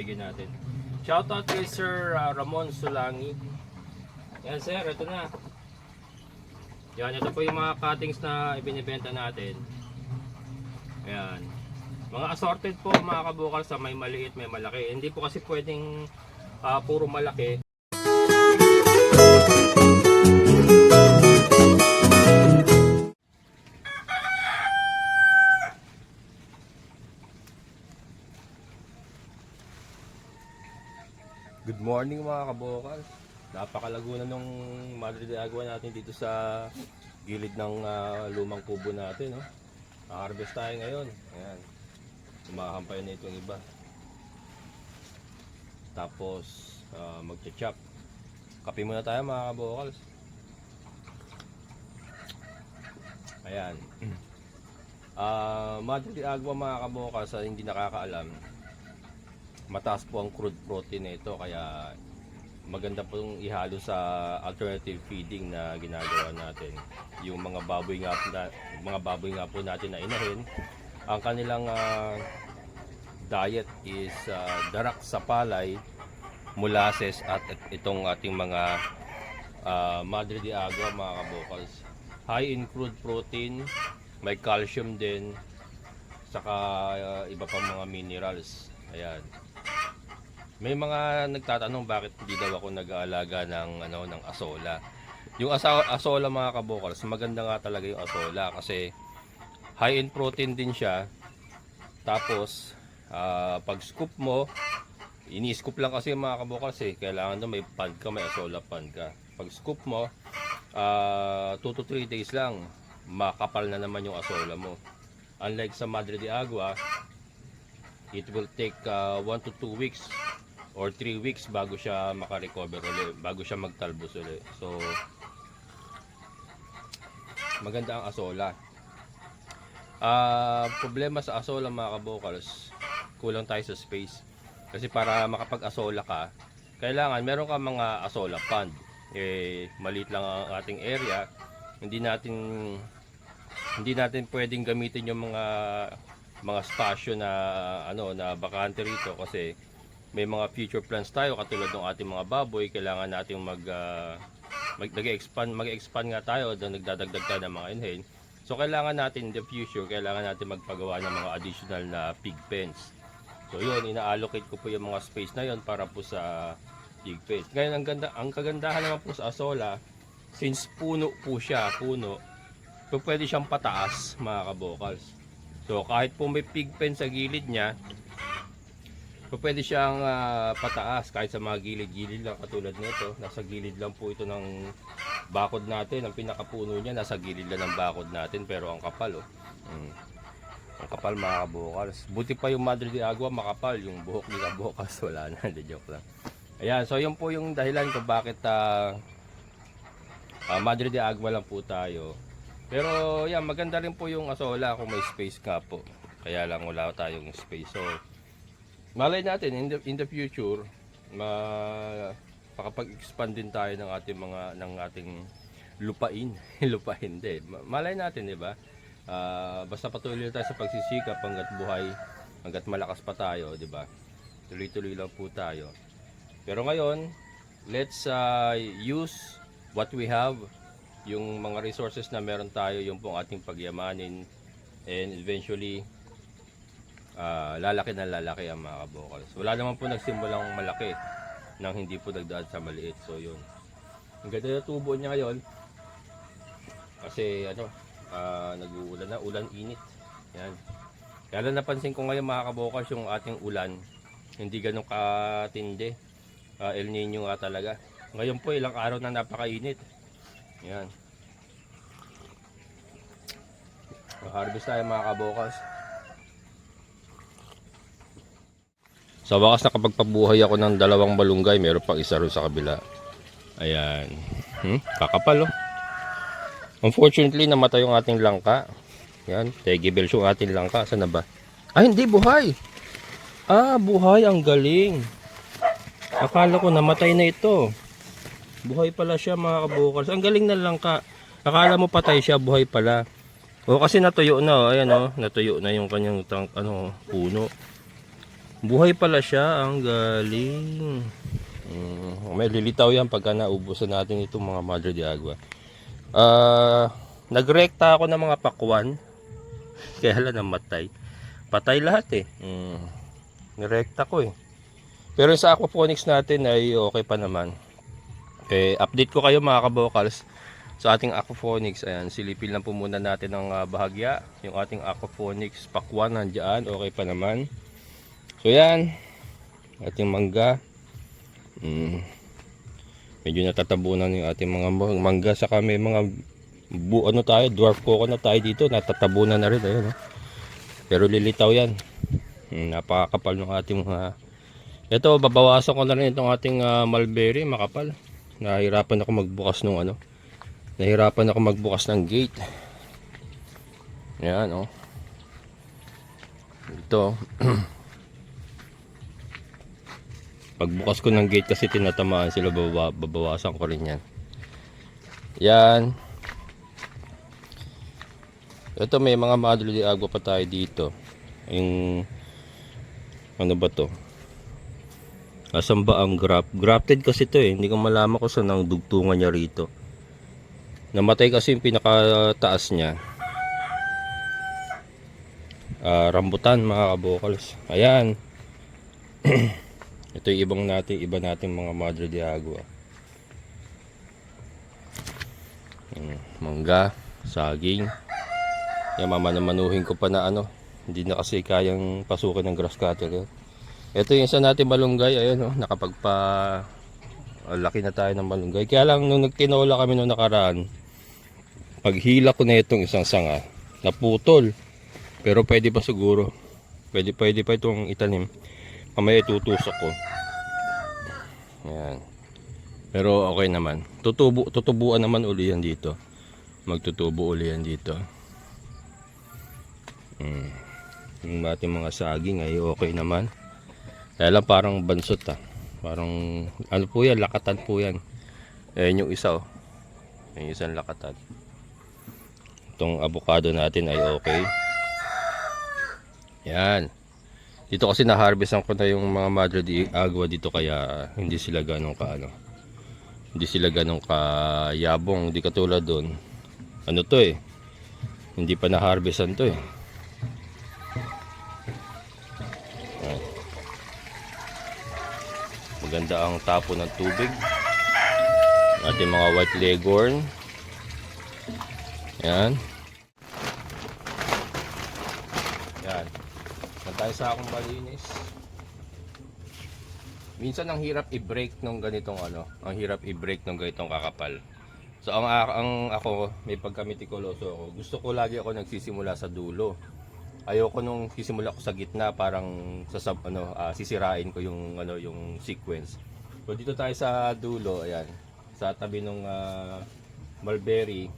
Bigyan natin. Shoutout kay Sir Ramon Sulangi. Yan sir, ito na. Yan, ito po yung mga cuttings na ibinibenta natin. Ayan. Mga assorted po mga kabukal sa may maliit, may malaki. Hindi po kasi pwedeng puro malaki. Good morning mga kabukal. Napakalago na nung Madre de Agua natin dito sa gilid ng lumang kubo natin. No? Harvest tayo ngayon. Ayan. Sumahampay na itong iba. Tapos magcha-chop. Kape muna tayo mga kabukal. Ayan. Madre de Agua mga kabukal, sa hindi nakakaalam, mataas po ang crude protein nito, kaya maganda pong ihalo sa alternative feeding na ginagawa natin. Yung mga baboy nga po natin na inahin, ang kanilang diet is darak sa palay, molasses at itong ating mga Madre de Agua mga kabukals. High in crude protein, may calcium din, saka iba pang mga minerals. Ayan. May mga nagtatanong bakit hindi daw ako nag-aalaga ng ng asola. Yung asola mga kabukals, maganda nga talaga yung asola kasi high in protein din siya. Tapos pag scoop mo, ini-scoop lang kasi mga kabukals kailangan doon may pan ka, may asola pan ka. Pag scoop mo, 2 to 3 days lang makapal na naman yung asola mo. Unlike sa Madre de Agua, it will take 1 to 2 weeks or 3 weeks bago siya makarecover ulit, bago siya magtalbos ulit. So maganda ang asola. Problema sa asola mga kabukals, kulang tayo sa space. Kasi para makapag-asola ka, kailangan meron ka mga asola pond. Maliit lang ang ating area. Hindi natin pwedeng gamitin yung mga spasyo na na bakante rito kasi may mga future plans tayo katulad ng ating mga baboy. Kailangan natin mag-expand nga tayo, nagdadagdag tayo ng mga inhale. So kailangan natin in the future, kailangan natin magpagawa ng mga additional na pig pens. So yun, ina-allocate ko po yung mga space na yun para po sa pig pens. Ngayon ang kagandahan naman po sa asola, since puno po siya, so pwede siyang pataas mga kabukals. So kahit po may pig pen sa gilid niya, so pwede siyang pataas kahit sa mga gilid-gilid lang katulad nito. Nasa gilid lang po ito ng bakod natin. Ang pinakapuno niya nasa gilid lang ng bakod natin, pero ang kapal ang kapal mga kabukals. Buti pa yung Madre de Agua makapal, yung buhok ni kabukals wala na, de joke lang. Ayan, so yun po yung dahilan kung bakit Madre de Agua lang po tayo. Pero yan, maganda rin po yung asola kung may space ka po. Kaya lang wala tayong space. So malay natin in the future makapag-expand din tayo ng ating lupain. Lupain din. Malay natin, 'di ba? Basta patuloy tayo sa pagsisikap hangga't buhay, hangga't malakas pa tayo, 'di ba? Tuloy-tuloy lang po tayo. Pero ngayon, let's use what we have. Yung mga resources na meron tayo, yung pong ating pagyamanin, and eventually lalaki na lalaki ang mga kabukals. Wala naman po nagsimulang malaki nang hindi po nagdaan sa maliit. So yun, ang ganda na tubo niya ngayon kasi nag-uulan na, ulan init. Yan. Kaya lang napansin ko ngayon mga kabukals, yung ating ulan hindi ganun katindi. El Nino nga talaga. Ngayon po ilang araw na napakainit. Yan. Harvest tayo mga kabukals. Sa wakas nakapagpabuhay ako ng 2 malunggay. Meron pang isa rin sa kabila. Ayan. Kakapal oh. Unfortunately namatay yung ating langka. Yan. Tegibels yung ating langka. Saan na ba? Ay hindi, buhay. Buhay. Ang galing. Akala ko namatay na ito. Buhay pala siya mga kabukals. Ang galing na langka. Akala mo patay siya, buhay pala. O kasi natuyo na, ayan natuyo na yung kanyang puno. Buhay pala siya, ang galing. May lilitaw yan pagka naubusan natin itong mga Madre de Agua. Nagrekta ako ng mga pakwan. Kaya lang namatay. Patay lahat eh. Nirekta ko eh. Pero sa aquaponics natin ay okay pa naman. Update ko kayo mga kabokals sa ating aquaponics. Ayan, silipin lang po muna natin ang bahagya. Yung ating aquaponics pakwan nandiyan, okay pa naman. So yan, ating mangga. Medyo natatabunan yung ating mga mangga. Saka may mga dwarf coconut tayo dito. Natatabunan na rin. Ayun, pero lilitaw yan. Napakakapal ng ating mga... Ito, babawasan ko na rin itong ating mulberry. Makapal. Nahirapan ako magbukas ng Nahirapan ako magbukas ng gate. Yan, Ito. Pagbukas ko ng gate kasi tinatamaan sila, babawasan ko rin yan. Yan. Ito, may mga Madre de Agua pa tayo dito. Yung ano ba to? Asan ba ang grafted kasi to eh. Hindi ko malaman kung saan ang dugtungan niya rito. Namatay kasi yung pinakataas niya. Rambutan mga kabokals. Ayan. Ito yung iba nating mga Madre de Agua. Mangga, saging. Yan, mamananuhin ko pa na hindi na kasi kayang pasukin ng grass cutter. Ito yung isa natin malunggay. Ayan, laki na tayo ng malunggay. Kaya lang nung nagtinola kami nung nakaraan, paghila ko na itong isang sanga, naputol. Pero pwede pa siguro. Pwede pa itong itanim. Mamaya itutusok ko. Ayan. Pero okay naman. Tutubuan naman uli yan dito. Magtutubo uli yan dito. Yung ating mga saging ay okay naman. Kaya lang parang bansot Parang ano po yan, lakatan po yan. Ayan yung isa Yung isang lakatan. Itong avocado natin ay okay. Yan. Dito kasi na-harvestan ko na yung mga Madre de Agua dito, kaya hindi sila ganong hindi sila ganong kayabong, hindi katulad doon. Hindi pa na-harvestan to eh. Maganda ang tapo ng tubig. Ating mga white leghorn. Yan. Yan. Tayo sa akong malinis. Minsan ang hirap i-break ng ganitong ang hirap i-break ng ganitong kakapal. So ako may pagkamitikuloso ako. Gusto ko lagi ako nagsisimula sa dulo. Ayoko nung sisimula ko sa gitna, parang sisirain ko yung yung sequence. So dito tayo sa dulo, ayan. Sa tabi ng mulberry,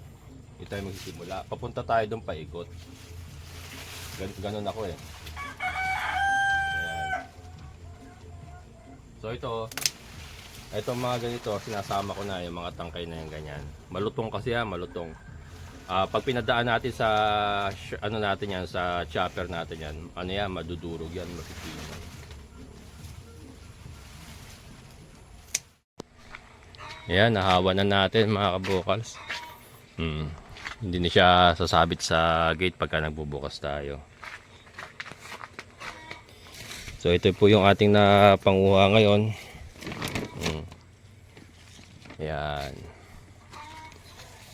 dito tayo magsisimula. Papunta tayo doon paikot. Ganon ako eh. So ito mga ganito, sinasama ko na yung mga tangkay na yung ganyan. Malutong kasi malutong. Pag pinadaan natin sa natin yan, sa chopper natin yan, madudurog yan, masisino. Ayan, nahawa na natin mga kabokals. Hindi na siya sasabit sa gate pagka nagbubukas tayo. So ito po yung ating napanguha ngayon. Yan.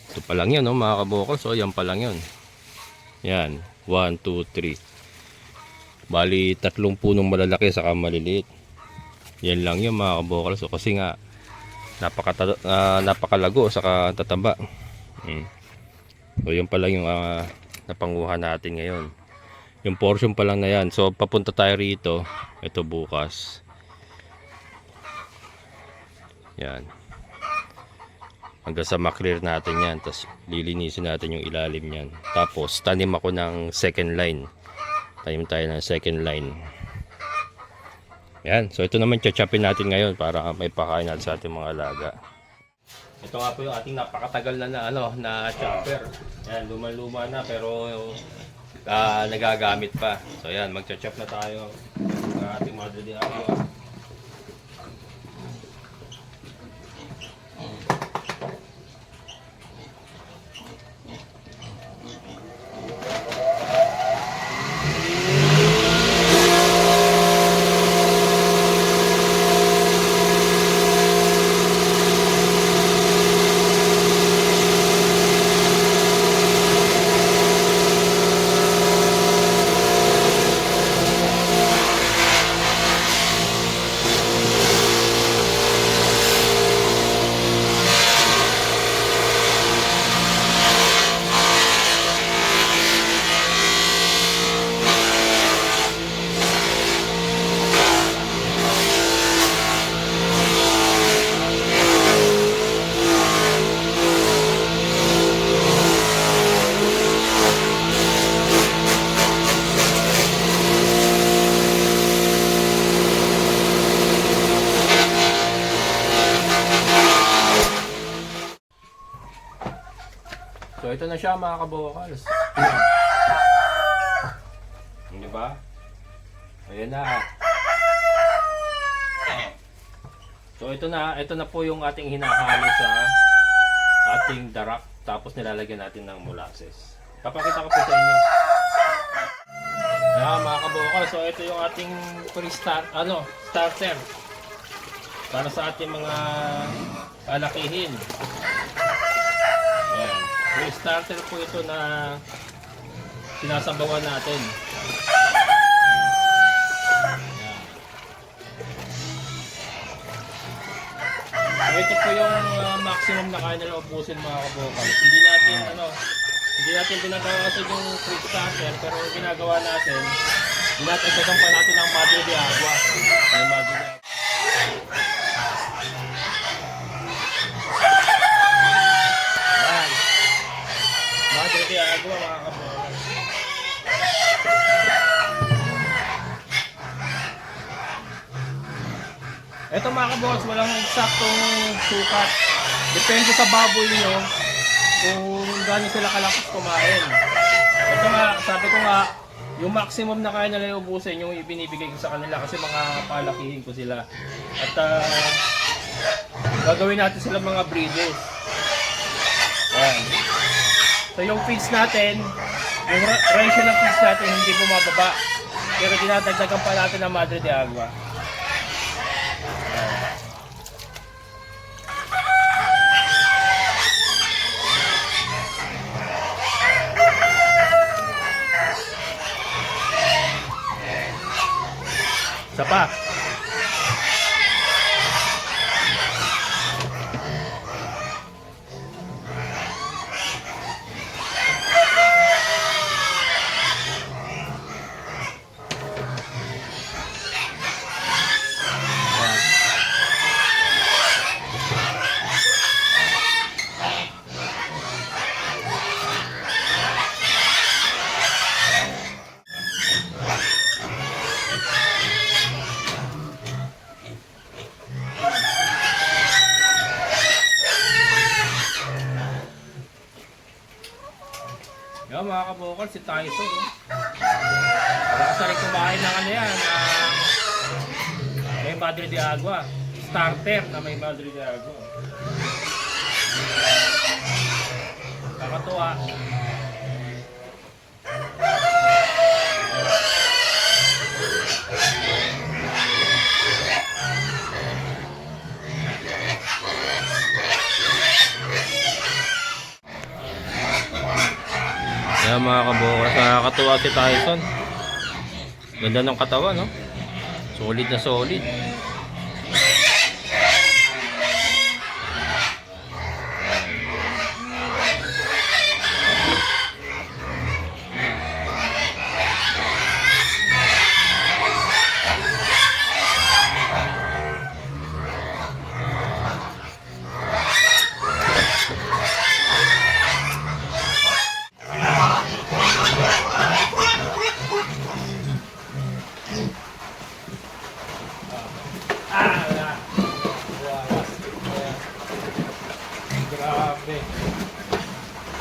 Ito pa lang yun mga kabokal. So yan pa lang yun. Yan. 1, 2, 3. Bali 3 punong malalaki saka maliliit. Yan lang yun mga kabokal. So kasi nga napakalago saka tataba. So yun pa lang yung napanguha natin ngayon. Yung portion pa lang na yan. So papunta tayo rito. Ito bukas. Yan. Hanggang sa maklear natin yan. Tapos lilinisin natin yung ilalim yan. Tapos tanim ako ng second line. Tanim tayo ng second line. Yan. So ito naman chachapin natin ngayon para may pakain natin sa ating mga alaga. Ito nga po yung ating napakatagal na chopper. Yan. Luma-luma na pero nagagamit pa. So yan, magcha-chop na tayo. ating Madre de Agua. So ito na siya mga kabokals. Hindi ba? Ayan na. So ito na po yung ating hinahalo sa ating darak, tapos nilalagyan natin ng molasses. Papakita ko po sa inyo. Ayan mga kabokals, so ito yung ating starter para sa ating mga palakihin. Ayan. Yung starter po ito na sinasabawan natin. Ayan. So ito po yung maximum na kaya nila ubusin mga kabokals. Hindi natin binabawasan yung fruit starter, pero yung ginagawa natin, dinatagdagan pa natin ang Madre de Agua. Ay, Madre de Agua. Madre de Agua mga kabokals. Ito mga kabokals, walang eksaktong sukat. Depende sa baboy nyo kung gaano sila kalakas kumain. Ito nga, sabi ko nga, yung maximum na kaya nila ubusin yung ibinibigay ko sa kanila kasi mga palakihin ko sila. At gagawin natin sila mga breeders. Ayan. So yung feeds natin, yung ratio ng feeds natin hindi bumababa. Pero dinadagdagan pa natin ng Madre de Agua. Isa pa. Yan mga kabokals, si Tyson. Nakasaling kumain ng ano yan, may Madre de Agua. Starter na may Madre de Agua. Nakatuwa. Ayan mga kabokals, nakakatuwa si Tyson. Ganda ng katawan, no? Solid na solid.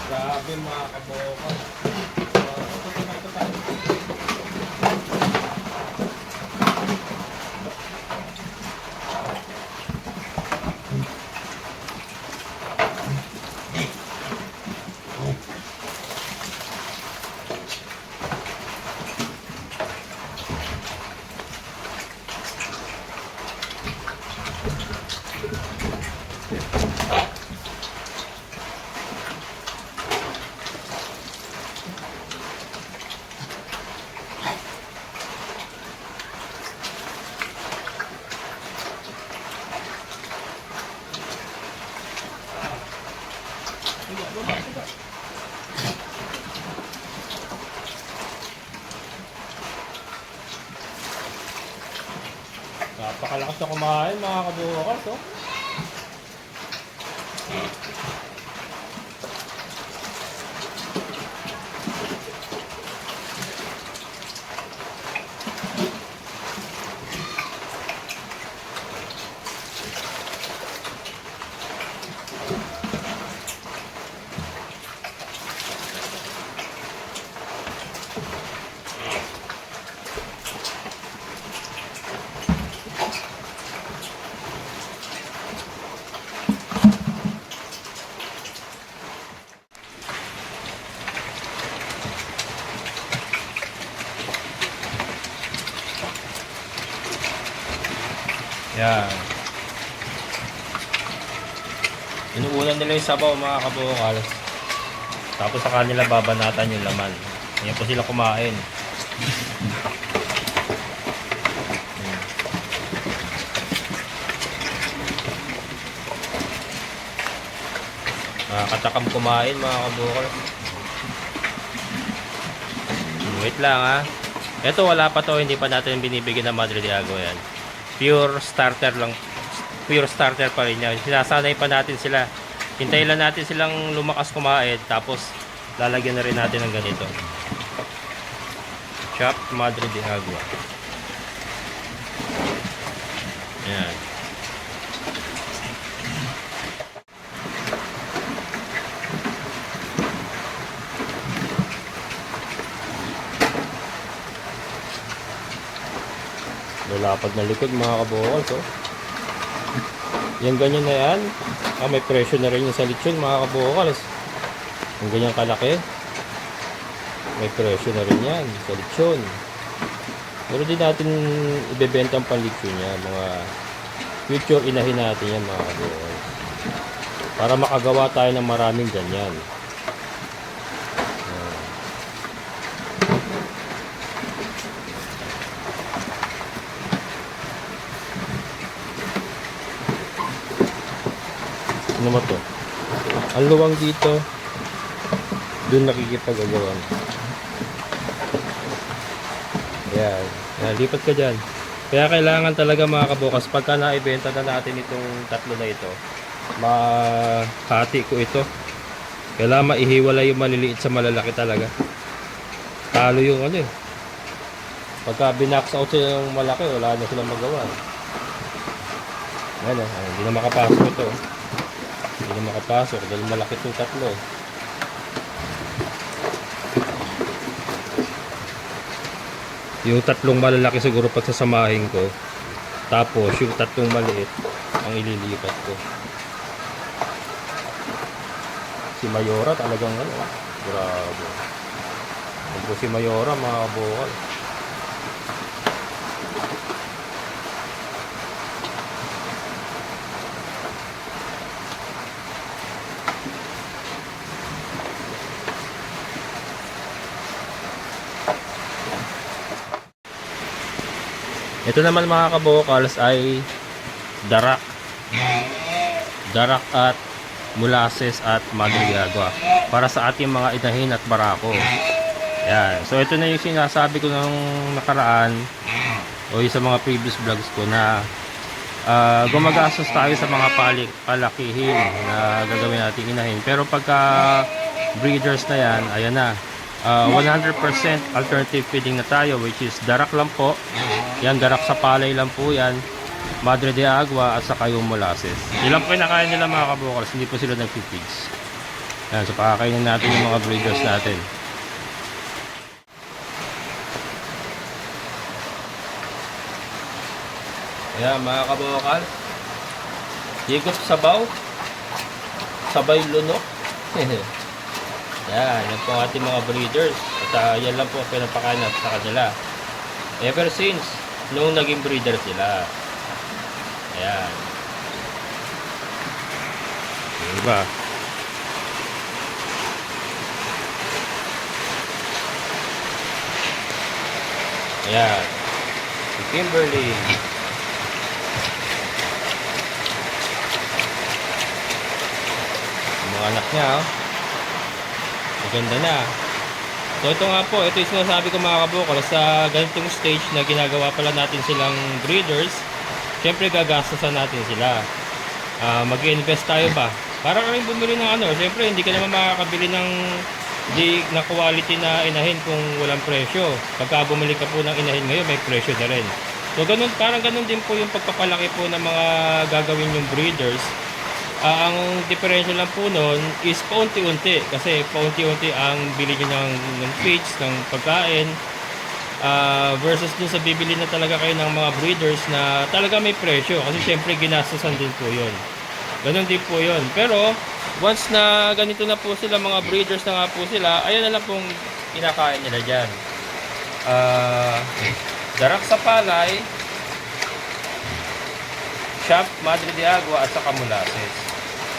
Grabe mga kabokals. na kumain mga kabukas, oh. Yan. Inuunan nila yung sabaw mga kabukal. Tapos sa kanila babanatan yung laman. Ngayon po sila kumain. Katakam kumain mga kabukal. Wait lang ha. Ito wala pa to, hindi pa natin binibigyan ng Madre de Agua yan. Pure starter lang. Pure starter pa rin yan. Sinasanay pa natin sila. Hintayin lang natin silang lumakas kumain. Tapos lalagyan na rin natin ng ganito. Chopped Madre de Agua. Ayan. Lalapad na likod mga kabukals, oh. Yan ganyan na yan. May presyo na rin yung sa lechon mga kabukals. Yung ganyan kalaki. May presyo na rin yan sa lechon. Pero di natin ibebenta ang panlechon niya. Mga future inahin natin yan mga kabukals. Para makagawa tayo ng maraming ganyan. Ano ba to? Ang luwang dito, doon nakikipag-agawan. Yan. Lipat ka dyan. Kaya kailangan talaga mga kabukas, pagka naibenta na natin itong tatlo na ito, mahati ko ito. Kailangan maihiwalay yung maliliit sa malalaki talaga. Talo yung ano eh. Pagka binax out sa yung malaki, wala na silang magawa. Ayan eh, hindi na makapasok ito. Hindi na makapasok dahil malaki itong tatlo. Yung tatlong malalaki siguro pagsasamahin ko. Tapos yung tatlong maliit ang ililipat ko. Si Mayora talagang ano, grabe. Ito si Mayora mga kabukal. Ito naman mga kabukals ay darak. Darak at molasses at Madre de Agua para sa ating mga inahin at barako. Yan. So ito na yung sinasabi ko nung nakaraan o yung sa mga previous vlogs ko na gumagastos tayo sa mga palakihin na gagawin natin inahin. Pero pagka breeders na yan, ayan na. 100% alternative feeding na tayo, which is darak lang po. Yan, darak sa palay lang po yan. Madre de Agua at saka yung molasses. Ilang po kinakain nila mga kabukals, hindi po sila nagpipigs. Yan, so pakakainin natin yung mga breeders natin. Ayan mga kabukals, higop sabaw, sabay lunok. Yan po ating mga breeders. At yan lang po ang pinapakain natin sa kanila ever since nung naging breeder sila. Ayan. Diba? Ayan. Si Kimberly. Yung mga anak niya, oh. Maganda na. So ito nga po, ito yung sinasabi ko mga kabukal, sa ganitong stage na ginagawa pala natin silang breeders, syempre gagastosan natin sila. Mag-invest tayo ba? Para ka rin bumili ng ano, syempre hindi ka naman makakabili ng na quality na inahin kung walang presyo. Pagka bumili ka po ng inahin ngayon, may presyo na rin. So ganun, parang ganun din po yung pagpapalaki po ng mga gagawin yung breeders. Ang diferensya lang po nun is paunti-unti, kasi paunti-unti ang bili nyo ng feeds, ng pagkain, versus dun sa bibili na talaga kayo ng mga breeders na talaga may presyo, kasi syempre ginastosan din po yun. Ganun din po yun. Pero once na ganito na po sila, mga breeders na nga po sila, ayan na lang pong kinakain nila dyan. Darak sa palay, shop, Madre de Agua, at saka molasses.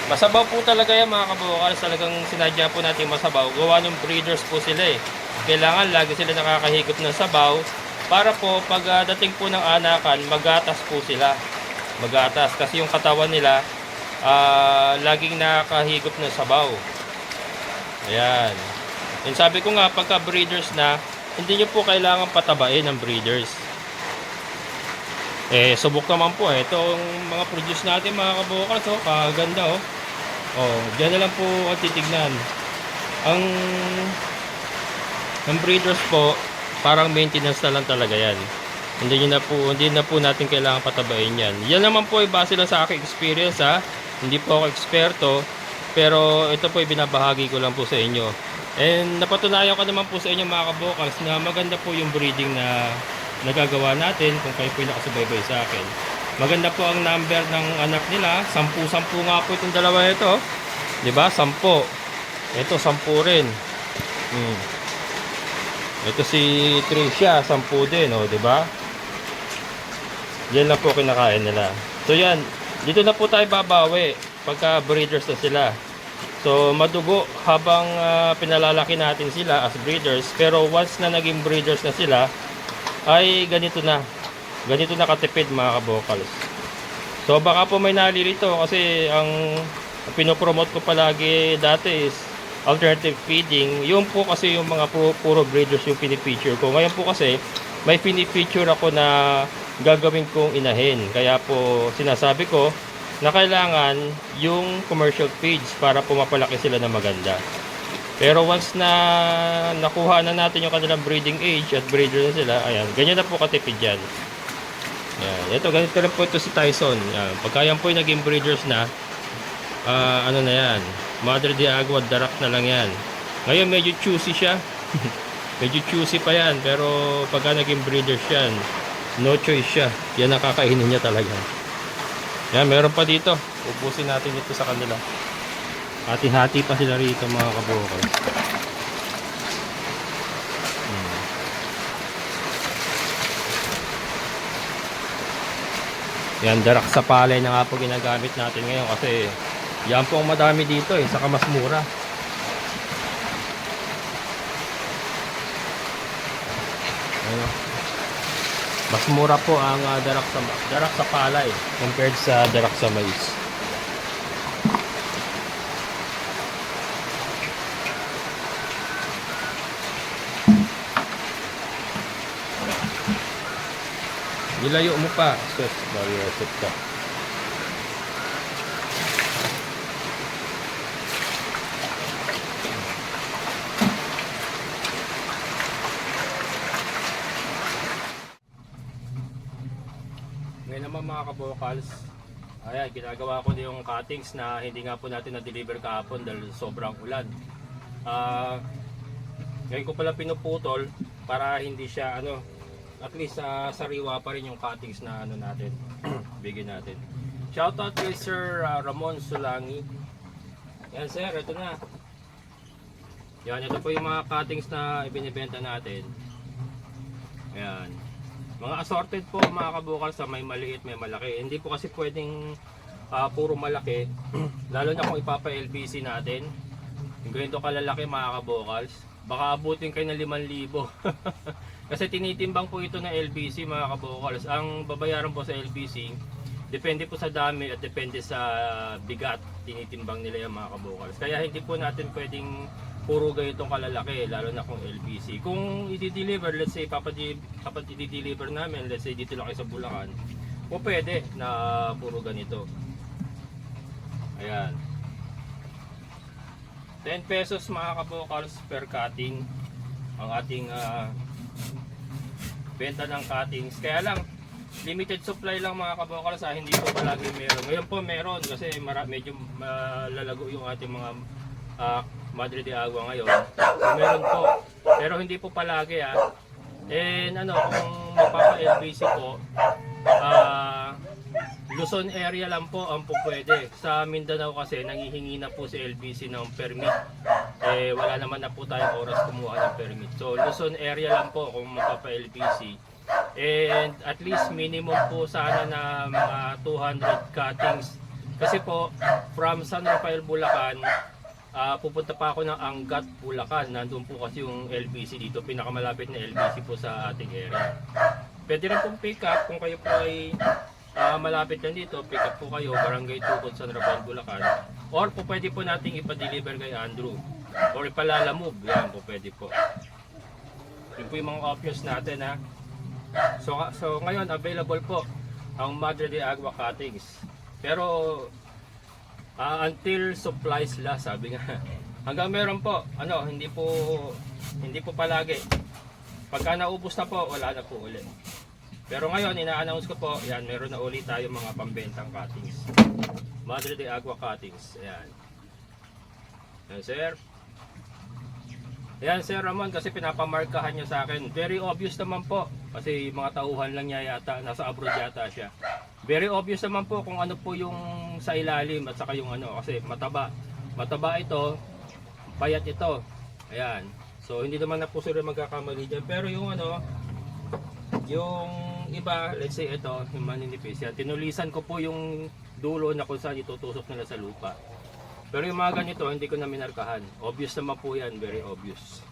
Masabaw po talaga yan mga kabukals. Talagang sinadya po natin masabaw. Gawa ng breeders po sila eh. Kailangan lagi sila nakakahigop ng sabaw para po pag dating po ng anakan, magatas po sila. Magatas kasi yung katawan nila laging nakakahigop ng sabaw. Ayan. And sabi ko nga, pagka breeders na, hindi nyo po kailangan patabain ng breeders. Subok naman po. Itong mga produce natin mga kabukals, kaganda oh. Diyan na lang po ang titignan. Ang breeders po, parang maintenance na lang talaga yan. Hindi na po natin kailangan patabain yan. Yan naman po ay base lang sa aking experience ha. Hindi po ako eksperto, pero ito po ay binabahagi ko lang po sa inyo. And napatunayan ko naman po sa inyo mga kabukals na maganda po yung breeding na nagagawa natin kung kayo po yung nakasubaybay sa akin. Maganda po ang number ng anak nila. 10 nga po itong dalawa ito. Diba? 10. Ito 10 rin. Ito si Tricia, 10 din, diba? Yan lang po kinakain nila. So yan, dito na po tayo babawi pagka breeders na sila. So madugo habang pinalalaki natin sila as breeders, pero once na naging breeders na sila, ay ganito na katipid mga kabukals. So baka po may nalilito kasi ang pinopromote ko palagi dati is alternative feeding. Yun po kasi yung mga puro breeders yung pinifeature ko. Ngayon po kasi may pinifeature ako na gagawin kong inahin. Kaya po sinasabi ko na kailangan yung commercial feeds para pumapalaki sila na maganda. Pero once na nakuha na natin yung kanilang breeding age at breeder na sila, ayan, ganyan na po katipid yan. Ayan, ito, ganito rin po ito si Tyson. Ayan, pagka yan po yung naging breeders na, ano na yan, Madre de Agua, darak na lang yan. Ngayon medyo choosy siya. Medyo choosy pa yan, pero pagka naging breeders yan, no choice siya. Yan nakakainin niya talaga. Yan, meron pa dito. Ubusin natin ito sa kanila. Hati-hati pa sila rito mga kabukal. Yan, darak sa palay na nga po ginagamit natin ngayon kasi yan po ang madami dito saka mas mura. Ayun. Mas mura po ang darak sa palay compared sa darak sa mais. Nilayo mo pa. Sus, mariosip ka. Ngayon naman mga kabukals, ayan, ginagawa ko na yung cuttings na hindi nga po natin na-deliver kahapon dahil sobrang ulan. Ngayon ko pala pinuputol para hindi siya at least sariwa pa rin yung cuttings na natin bigyan natin. Shoutout kay Sir Ramon Sulangi. Yan sir, ito na. Yan, ito po yung mga cuttings na ibinibenta natin. Ayan. Mga assorted po mga kabukal sa may maliit, may malaki. Hindi po kasi pwedeng puro malaki. Lalo na kung ipapa-LBC natin. Yung ganito kalalaki mga kabukals. Baka abutin kayo ng 5,000. Kasi tinitimbang po ito na LBC mga kabukals. Ang babayaran po sa LBC, depende po sa dami at depende sa bigat. Tinitimbang nila yung mga kabukals. Kaya hindi po natin pwedeng puro ganitong kalalaki, lalo na kung LBC. Kung i-deliver, let's say, kapag i-deliver namin, let's say dito lang kayo sa Bulacan, po pwede na puro ganito. Ayan. 10 pesos mga kabokals per cutting ang ating benta ng cuttings. Kaya lang, limited supply lang mga kabokals, hindi po palagi meron. Ngayon po meron kasi medyo malalago yung ating mga Madre de Agua ngayon. So, meron po, pero hindi po palagi And kung magpapa-LBC po, Luzon area lang po ang po pwede. Sa Mindanao kasi nangihingi na po si LBC ng permit. Wala naman na po tayong oras kumuha ng permit. So Luzon area lang po kung magpapa-LBC. And at least minimum po sana na mga 200 cuttings. Kasi po from San Rafael, Bulacan, pupunta pa ako ng Angat, Bulacan. Nandun po kasi yung LBC dito. Pinakamalapit na LBC po sa ating area. Pwede rin pong pick up kung kayo po ay malapit lang dito, pick up po kayo, Barangay Tukod, San Rafael, Bulacan. Or po pwede po nating ipa-deliver kay Andrew. Or ipalalamove, yan po pwede po. Yun po yung mga options natin So ngayon available po ang Madre de Agua cuttings. Pero until supplies last, sabi nga. Hanggang meron po, hindi po palagi. Pagka naubos na po, wala na po ulit. Pero ngayon, ina-announce ko po, yan, meron na ulit tayo mga pambentang cuttings. Madre de Agua cuttings. Ayan. Ayan, sir. Ayan, Sir Ramon, kasi pinapamarkahan niya sa akin. Very obvious naman po. Kasi mga tauhan lang niya yata, nasa abroad yata siya. Very obvious naman po kung ano po yung sa ilalim at saka yung kasi mataba. Mataba ito, payat ito. Ayan. So, hindi naman na po sila magkakamali dyan. Pero yung yung iba, let's say ito, yung maninipis yan, tinulisan ko po yung dulo na kung saan itutusok nila sa lupa. Pero yung mga ganito, hindi ko na minarkahan. Obvious naman po yan, very obvious.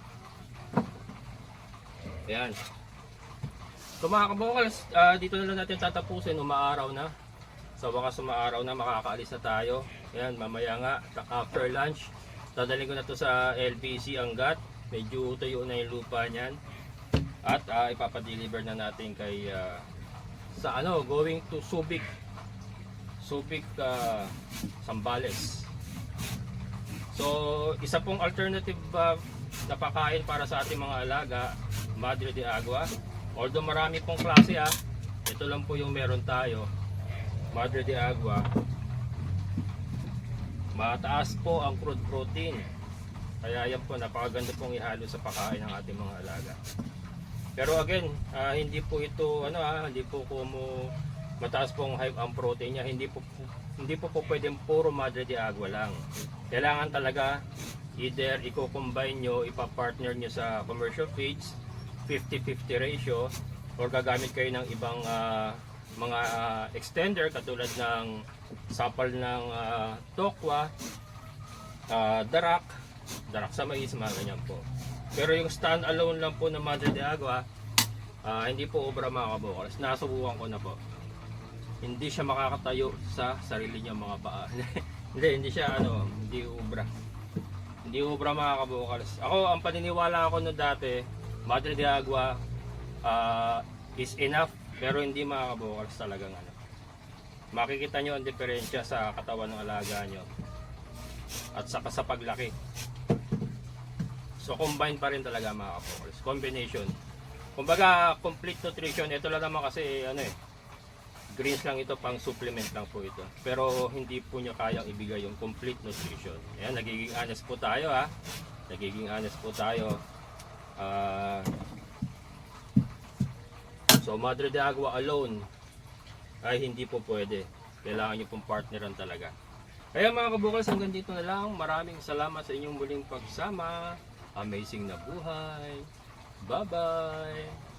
Ayan. So mga kabokals, dito na lang natin tatapusin, umaaraw na. So baka umaaraw na, makakaalis na tayo. Ayan, mamaya nga, after lunch, dadalhin ko na to sa LBC Angat. Medyo tuyo na yung lupa niyan. At ipapadeliver na natin kay going to Subic Zambales. So isa pong alternative na pakain para sa ating mga alaga, Madre de Agua. Although marami pong klase ito lang po yung meron tayo, Madre de Agua. Mataas po ang crude protein, kaya yan po napakaganda pong ihalo sa pakain ng ating mga alaga. Pero again, hindi po ito hindi po mataas pong high ang protein niya, hindi po pwedeng puro Madre de Agua lang. Kailangan talaga either i-combine nyo, ipa-partner nyo sa commercial feeds, 50-50 ratio, or gagamit kayo ng ibang mga extender katulad ng sapal ng tokwa, darak sa mais, mga ganyan po. Pero yung stand alone lang po ng Madre de Agua, hindi po obra mga kabokals. Nasubukan ko na po. Hindi siya makakatayo sa sarili niya mga paa. hindi siya hindi obra. Hindi obra mga kabokals. Ako, ang paniniwala ko no dati, Madre de Agua is enough, pero hindi mga kabokals talagang makikita nyo ang diferensya sa katawan ng alaga nyo at saka sa paglaki. So combine pa rin talaga mga kabokals, combination. Kumbaga complete nutrition, ito lang naman kasi greens lang ito, pang supplement lang po ito. Pero hindi po niya kayang ibigay yung complete nutrition. Ayan, nagiging honest po tayo Nagiging honest po tayo. So Madre de Agua alone ay hindi po pwede. Kailangan nyo pong partneran talaga. Kaya mga kabukals, hanggang dito na lang. Maraming salamat sa inyong muling pagsama. Amazing na buhay. Bye-bye!